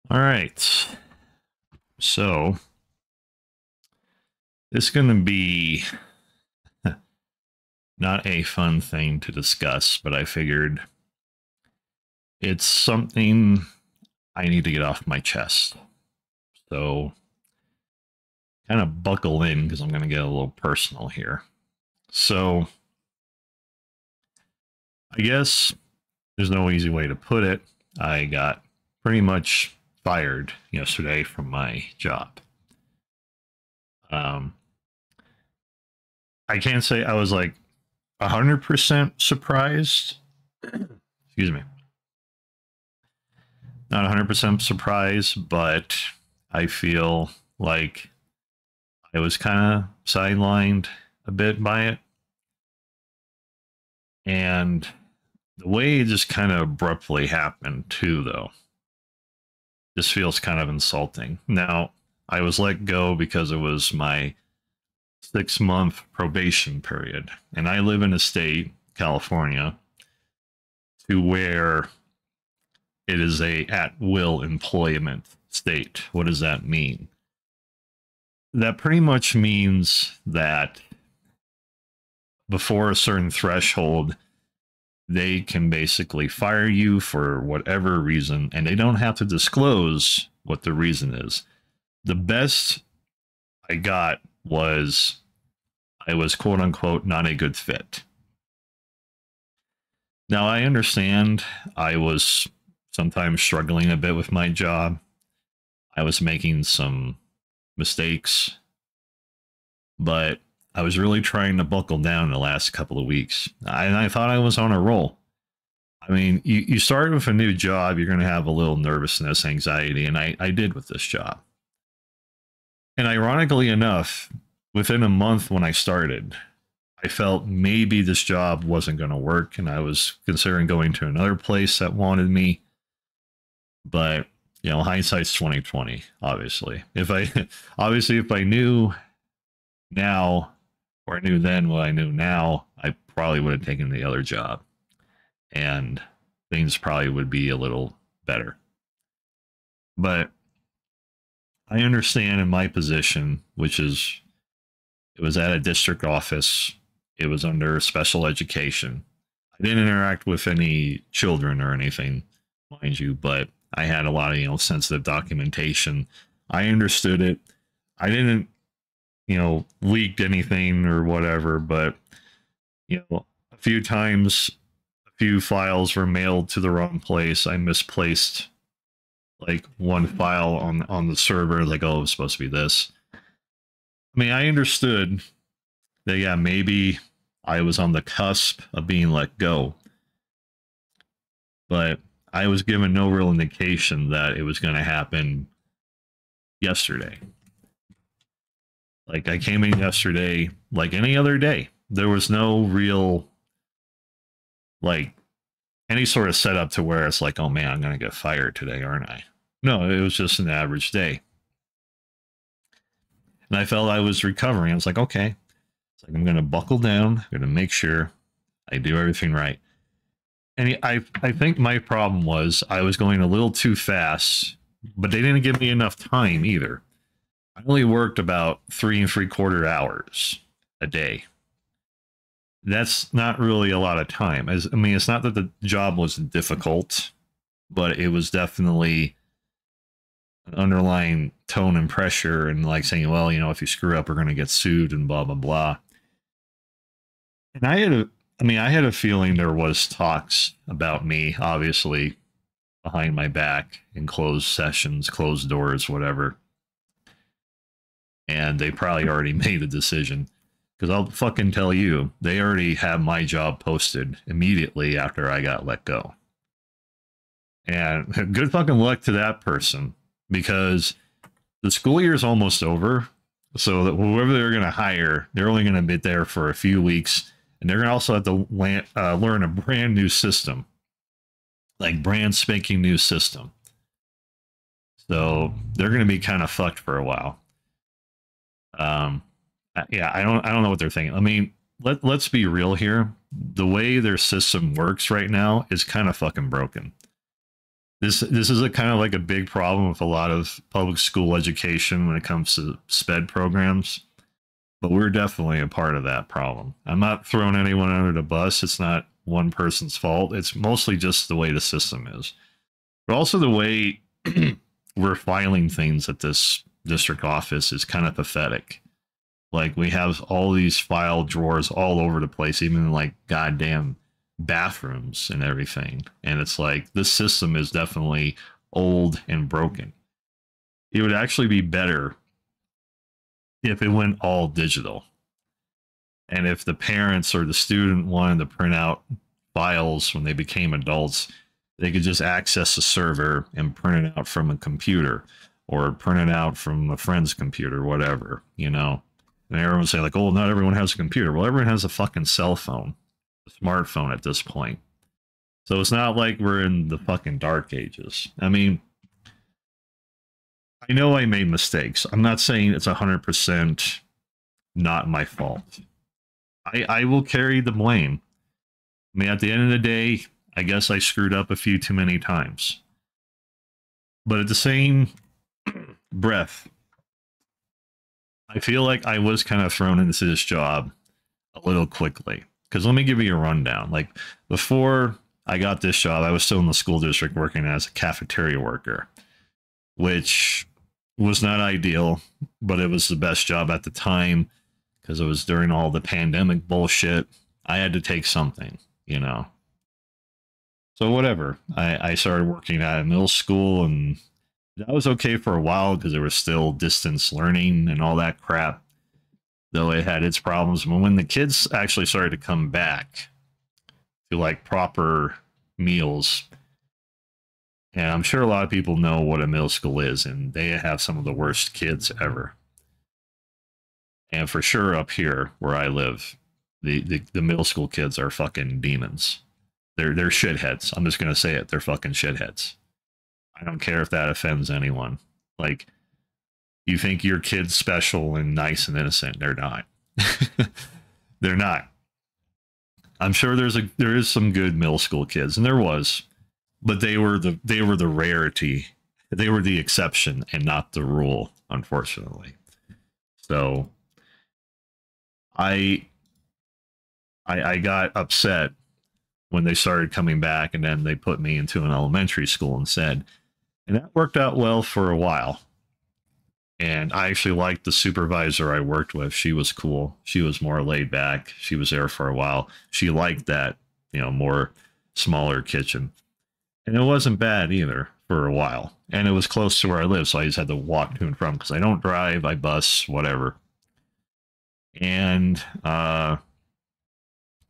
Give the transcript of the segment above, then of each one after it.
All right. So this is going to be not a fun thing to discuss, but I figured it's something I need to get off my chest. So kind of buckle in because I'm going to get a little personal here. So I guess there's no easy way to put it. I got pretty much fired yesterday from my job. Um, I can't say I was like 100% surprised. Excuse me. Not 100% surprised, but I feel like I was kind of sidelined a bit by it. And the way it just kind of abruptly happened, too, though, just feels kind of insulting. Now, I was let go because it was my 6-month probation period. And I live in a state, California, to where it is a at-will employment state. What does that mean? That pretty much means that before a certain threshold, they can basically fire you for whatever reason, and they don't have to disclose what the reason is. The best I got was I was quote unquote not a good fit. Now, I understand I was sometimes struggling a bit with my job. I was making some mistakes, but I was really trying to buckle down the last couple of weeks. And I thought I was on a roll. I mean, you start with a new job, you're going to have a little nervousness, anxiety, and I did with this job. And ironically enough, within a month when I started, I felt maybe this job wasn't going to work, and I was considering going to another place that wanted me. But hindsight's 2020. Obviously, if I knew now, or I knew then what I knew now, I probably would have taken the other job, and things probably would be a little better. But I understand in my position, which is it was at a district office, it was under special education. I didn't interact with any children or anything, mind you, but I had a lot of sensitive documentation. I understood it. I didn't leaked anything or whatever, but a few times a few files were mailed to the wrong place. I misplaced like one file on the server, like, oh, it was supposed to be this. I mean, I understood that, yeah, maybe I was on the cusp of being let go, but I was given no real indication that it was going to happen yesterday. Like, I came in yesterday like any other day. There was no real, like, any sort of setup to where it's like, oh man, I'm going to get fired today, aren't I? No, it was just an average day. And I felt I was recovering. I was like, okay, it's like I'm going to buckle down. I'm going to make sure I do everything right. And I think my problem was I was going a little too fast, but they didn't give me enough time either. I only worked about 3 3/4 hours a day. That's not really a lot of time. I mean, it's not that the job was difficult, but it was definitely an underlying tone and pressure and like saying, well, if you screw up, we're going to get sued and blah, blah, blah. And I had a feeling there was talks about me, obviously, behind my back in closed sessions, closed doors, whatever. And they probably already made a decision. Because I'll fucking tell you, they already have my job posted immediately after I got let go. And good fucking luck to that person, because the school year is almost over. So that whoever they're going to hire, they're only going to be there for a few weeks. And they're going to also have to learn a brand new system, like brand spanking new system. So they're going to be kind of fucked for a while. Yeah, I don't know what they're thinking. I mean, let's be real here. The way their system works right now is kind of fucking broken. this is a kind of like a big problem with a lot of public school education when it comes to SPED programs. But we're definitely a part of that problem. I'm not throwing anyone under the bus. It's not one person's fault. It's mostly just the way the system is, but also the way we're filing things at this district office is kind of pathetic. Like we have all these file drawers all over the place, even like goddamn bathrooms and everything. And it's like this system is definitely old and broken. It would actually be better if it went all digital. And if the parents or the student wanted to print out files when they became adults, they could just access a server and print it out from a computer or print it out from a friend's computer, whatever, you know. And everyone say like, oh, not everyone has a computer. Well, everyone has a fucking cell phone, a smartphone at this point. So it's not like we're in the fucking dark ages. I mean, I know I made mistakes. I'm not saying it's 100% not my fault. I will carry the blame. I mean, at the end of the day, I guess I screwed up a few too many times. But at the same breath, I feel like I was kind of thrown into this job a little quickly. Because let me give you a rundown. Like, before I got this job, I was still in the school district working as a cafeteria worker, which was not ideal, but it was the best job at the time because it was during all the pandemic bullshit. I had to take something, you know. So whatever. I started working at a middle school, and that was okay for a while because there was still distance learning and all that crap, though it had its problems. But when the kids actually started to come back to like proper meals, and I'm sure a lot of people know what a middle school is, and they have some of the worst kids ever. And for sure up here where I live, the middle school kids are fucking demons. They're shitheads. I'm just gonna say it. They're fucking shitheads. I don't care if that offends anyone. Like, you think your kid's special and nice and innocent. They're not. They're not. I'm sure there is some good middle school kids, and there was, but they were the rarity. They were the exception and not the rule, unfortunately. So I got upset when they started coming back, and then they put me into an elementary school instead. And that worked out well for a while. And I actually liked the supervisor I worked with. She was cool. She was more laid back. She was there for a while. She liked that, you know, more smaller kitchen. And it wasn't bad either for a while. And it was close to where I live, so I just had to walk to and from because I don't drive, I bus, whatever. And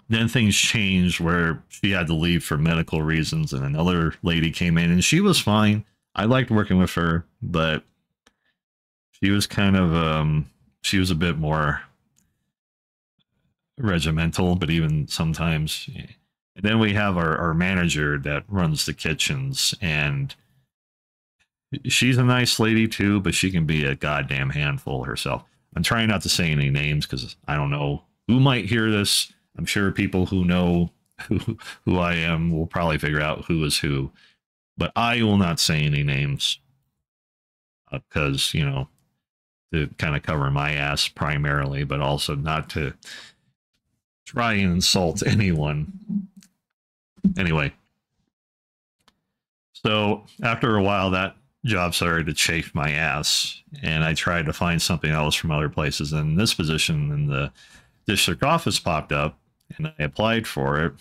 then things changed where she had to leave for medical reasons, and another lady came in, and she was fine. I liked working with her, but she was kind of she was a bit more regimental, but even sometimes. And then we have our manager that runs the kitchens, and she's a nice lady too, but she can be a goddamn handful herself. I'm trying not to say any names because I don't know who might hear this. I'm sure people who know who I am will probably figure out who is who, but I will not say any names because, you know, to kind of cover my ass primarily, but also not to try and insult anyone. Anyway, so after a while, that job started to chafe my ass, and I tried to find something else from other places. And this position in the district office popped up, and I applied for it.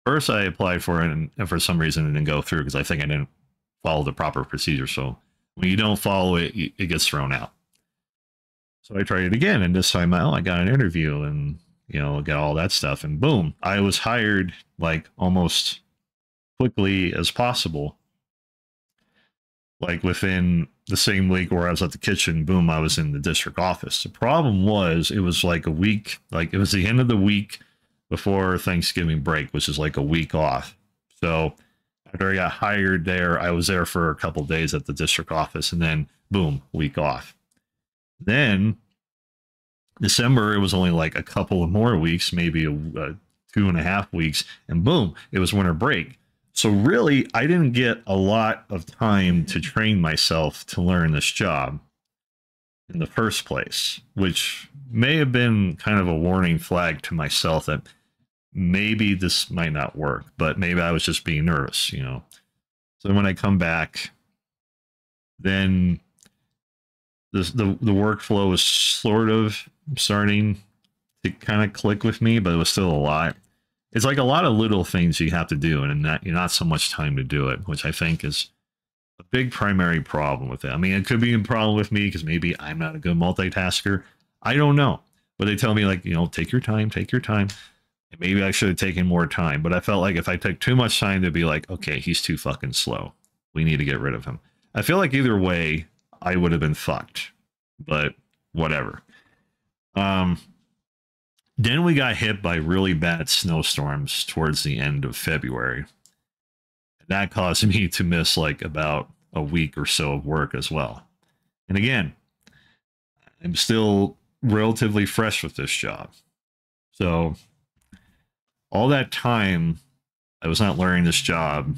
First, I applied for it, and for some reason, it didn't go through because I think I didn't follow the proper procedure. So when you don't follow it, it gets thrown out. So I tried it again, and this time, I got an interview, and you know, got all that stuff, and boom, I was hired like almost quickly as possible. Like within the same week where I was at the kitchen, boom, I was in the district office. The problem was it was like a week, like it was the end of the week before Thanksgiving break, which is like a week off. So after I got hired there, I was there for a couple of days at the district office, and then boom, week off. Then December, it was only like a couple of more weeks, maybe 2.5 weeks, and boom, it was winter break. So really, I didn't get a lot of time to train myself to learn this job in the first place, which may have been kind of a warning flag to myself that maybe this might not work, but maybe I was just being nervous, you know. So when I come back, then the workflow is sort of starting to kind of click with me, but it was still a lot. It's like a lot of little things you have to do, and not so much time to do it, which I think is a big primary problem with it. I mean, it could be a problem with me because maybe I'm not a good multitasker. I don't know. But they tell me, like, you know, take your time, take your time. And maybe I should have taken more time. But I felt like if I took too much time to be like, okay, he's too fucking slow. We need to get rid of him. I feel like either way, I would have been fucked. But whatever. Then we got hit by really bad snowstorms towards the end of February. That caused me to miss like about a week or so of work as well. And again, I'm still relatively fresh with this job. So all that time I was not learning this job,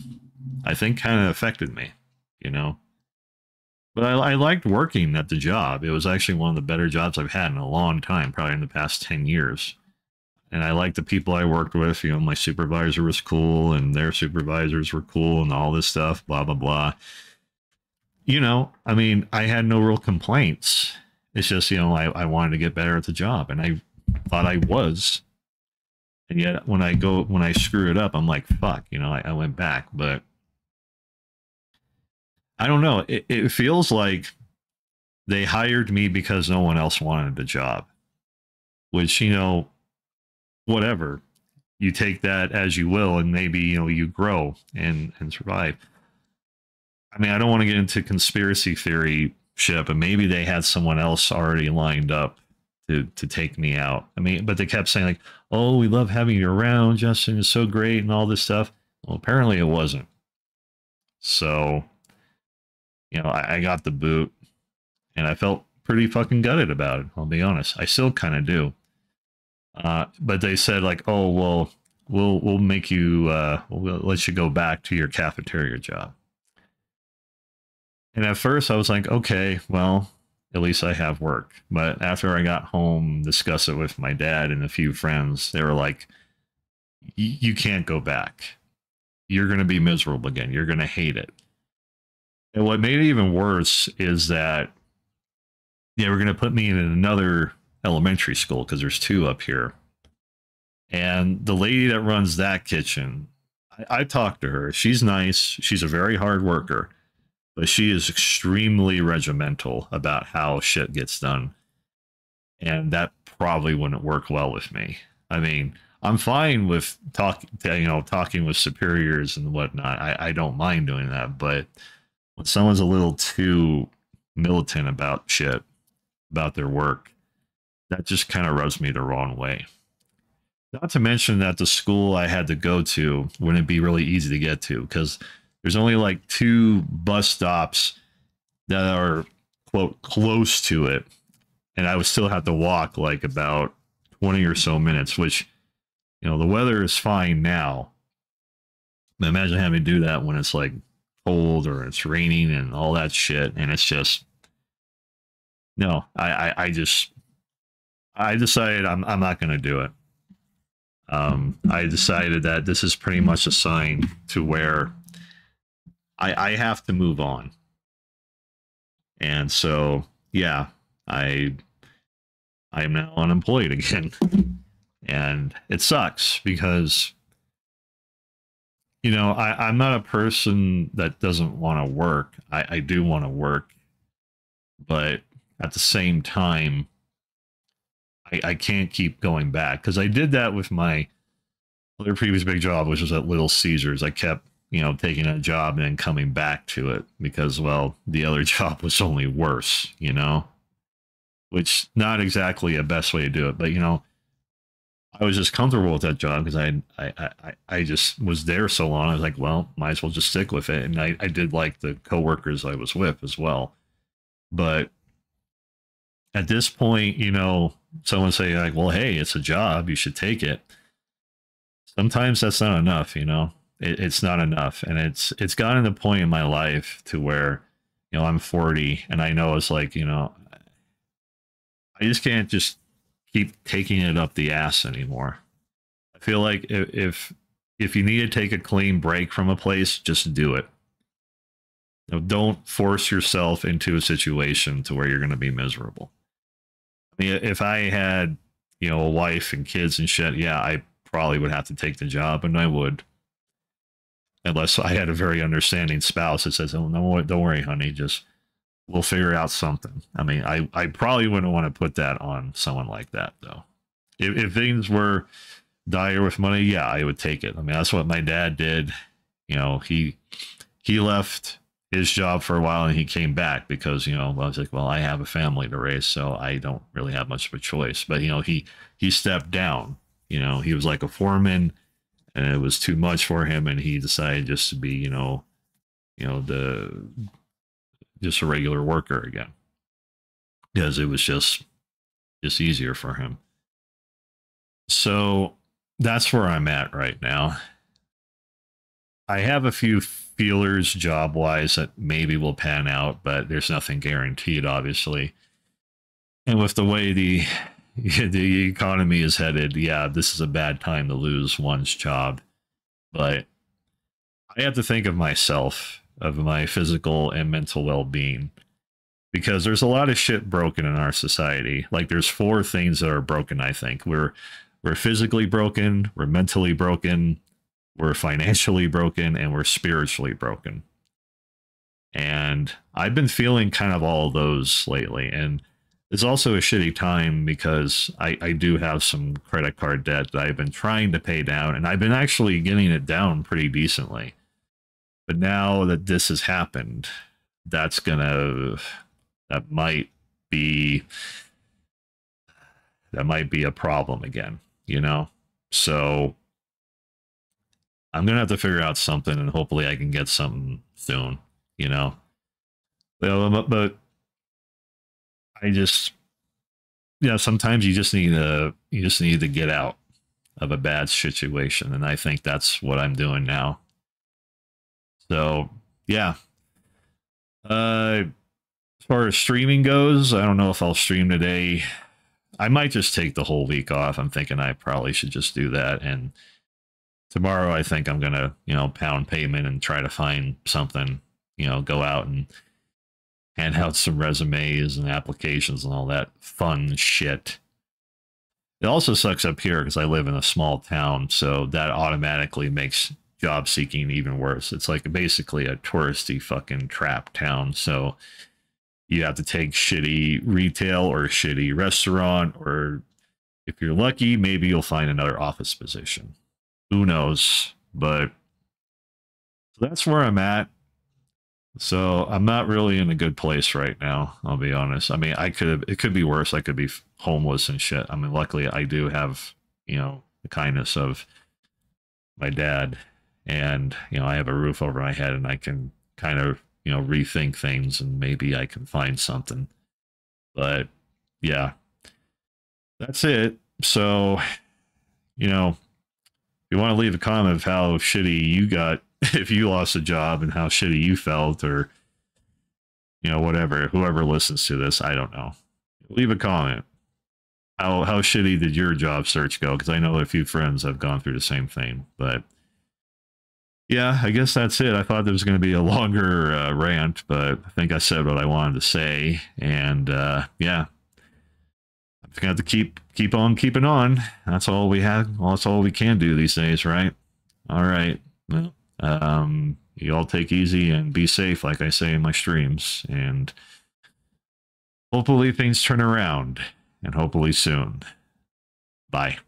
I think kind of affected me, you know. But I liked working at the job. It was actually one of the better jobs I've had in a long time, probably in the past 10 years. And I liked the people I worked with. You know, my supervisor was cool and their supervisors were cool and all this stuff, blah, blah, blah. You know, I mean, I had no real complaints. It's just, you know, I wanted to get better at the job, and I thought I was. And yet when I screw it up, I'm like, fuck, you know, I went back. But I don't know. It feels like they hired me because no one else wanted the job, which, you know, whatever. You take that as you will, and maybe, you know, you grow and survive. I mean, I don't want to get into conspiracy theory shit, but maybe they had someone else already lined up to take me out. I mean, but they kept saying like, "Oh, we love having you around. Justin is so great," and all this stuff. Well, apparently it wasn't. So, you know, I got the boot, and I felt pretty fucking gutted about it. I'll be honest. I still kind of do. But they said like, "Oh, well, we'll make you, we'll let you go back to your cafeteria job." And at first I was like, okay, well, at least I have work. But after I got home, discussed it with my dad and a few friends, they were like, you can't go back. You're going to be miserable again. You're going to hate it. And what made it even worse is that they were going to put me in another elementary school because there's two up here. And the lady that runs that kitchen, I talked to her. She's nice. She's a very hard worker, but she is extremely regimental about how shit gets done. And that probably wouldn't work well with me. I mean, I'm fine with talking with superiors and whatnot. I don't mind doing that. But when someone's a little too militant about shit, about their work, that just kind of rubs me the wrong way. Not to mention that the school I had to go to wouldn't be really easy to get to because there's only like 2 bus stops that are, quote, close to it. And I would still have to walk like about 20 or so minutes, which, you know, the weather is fine now. But imagine having to do that when it's like cold or it's raining and all that shit. And it's just, no, I decided I'm not going to do it. I decided that this is pretty much a sign to where I have to move on. And so, yeah, I am now unemployed again. And it sucks because, you know, I'm not a person that doesn't want to work. I do want to work. But at the same time, I can't keep going back because I did that with my other previous big job, which was at Little Caesars. I kept, you know, taking a job and then coming back to it because, well, the other job was only worse, you know, which not exactly a best way to do it. But, you know, I was just comfortable with that job because I just was there so long. I was like, well, might as well just stick with it. And I did like the coworkers I was with as well. But at this point, you know, someone say like, well, hey, it's a job, you should take it. Sometimes that's not enough, you know. it's not enough. And it's gotten to the point in my life to where, I'm 40 and I know it's like, I just can't just keep taking it up the ass anymore. I feel like if you need to take a clean break from a place, just do it. Don't force yourself into a situation to where you're going to be miserable. I mean, if I had, a wife and kids and shit, yeah, I probably would have to take the job, and I would, unless I had a very understanding spouse that says, "Oh no, don't worry, honey, just we'll figure out something." I mean, I probably wouldn't want to put that on someone like that, though. If things were dire with money, yeah, I would take it. I mean, that's what my dad did. He left his job for a while and he came back because, I was like, well, I have a family to raise, so I don't really have much of a choice. But, he stepped down. He was like a foreman and it was too much for him, and he decided just to be, the just a regular worker again. Because it was just easier for him. So that's where I'm at right now. I have a few feelers job wise that maybe will pan out, but there's nothing guaranteed, obviously. And with the way the economy is headed, yeah, this is a bad time to lose one's job. But I have to think of myself, of my physical and mental well-being, because there's a lot of shit broken in our society. Like there's 4 things that are broken, I think. We're physically broken, we're mentally broken, we're financially broken, and we're spiritually broken. And I've been feeling kind of all of those lately. And it's also a shitty time because I do have some credit card debt that I've been trying to pay down, and I've been actually getting it down pretty decently. But now that this has happened, that might be a problem again, So I'm going to have to figure out something, and hopefully I can get something soon, But I just, sometimes you just need to get out of a bad situation. And I think that's what I'm doing now. So, yeah. As far as streaming goes, I don't know if I'll stream today. I might just take the whole week off. I'm thinking I probably should just do that. And tomorrow, I think I'm going to, pound pavement and try to find something, go out and hand out some resumes and applications and all that fun shit. It also sucks up here because I live in a small town, so that automatically makes job seeking even worse. It's like basically a touristy fucking trap town. So you have to take shitty retail or shitty restaurant, or if you're lucky, maybe you'll find another office position. Who knows? But that's where I'm at. So I'm not really in a good place right now, I'll be honest. I mean, it could be worse. I could be homeless and shit. I mean, luckily I do have, the kindness of my dad, and, I have a roof over my head, and I can kind of, rethink things, and maybe I can find something. But yeah, that's it. So, if you want to leave a comment of how shitty you got if you lost a job and how shitty you felt, or, whatever, whoever listens to this, I don't know. Leave a comment. How shitty did your job search go? Because I know a few friends have gone through the same thing. But yeah, I guess that's it. I thought there was going to be a longer rant, but I think I said what I wanted to say. And yeah, I'm going to have to keep on keeping on. That's all we have. Well, that's all we can do these days, right? All right. Well, you all take easy and be safe, like I say in my streams, and hopefully things turn around, and hopefully soon. Bye.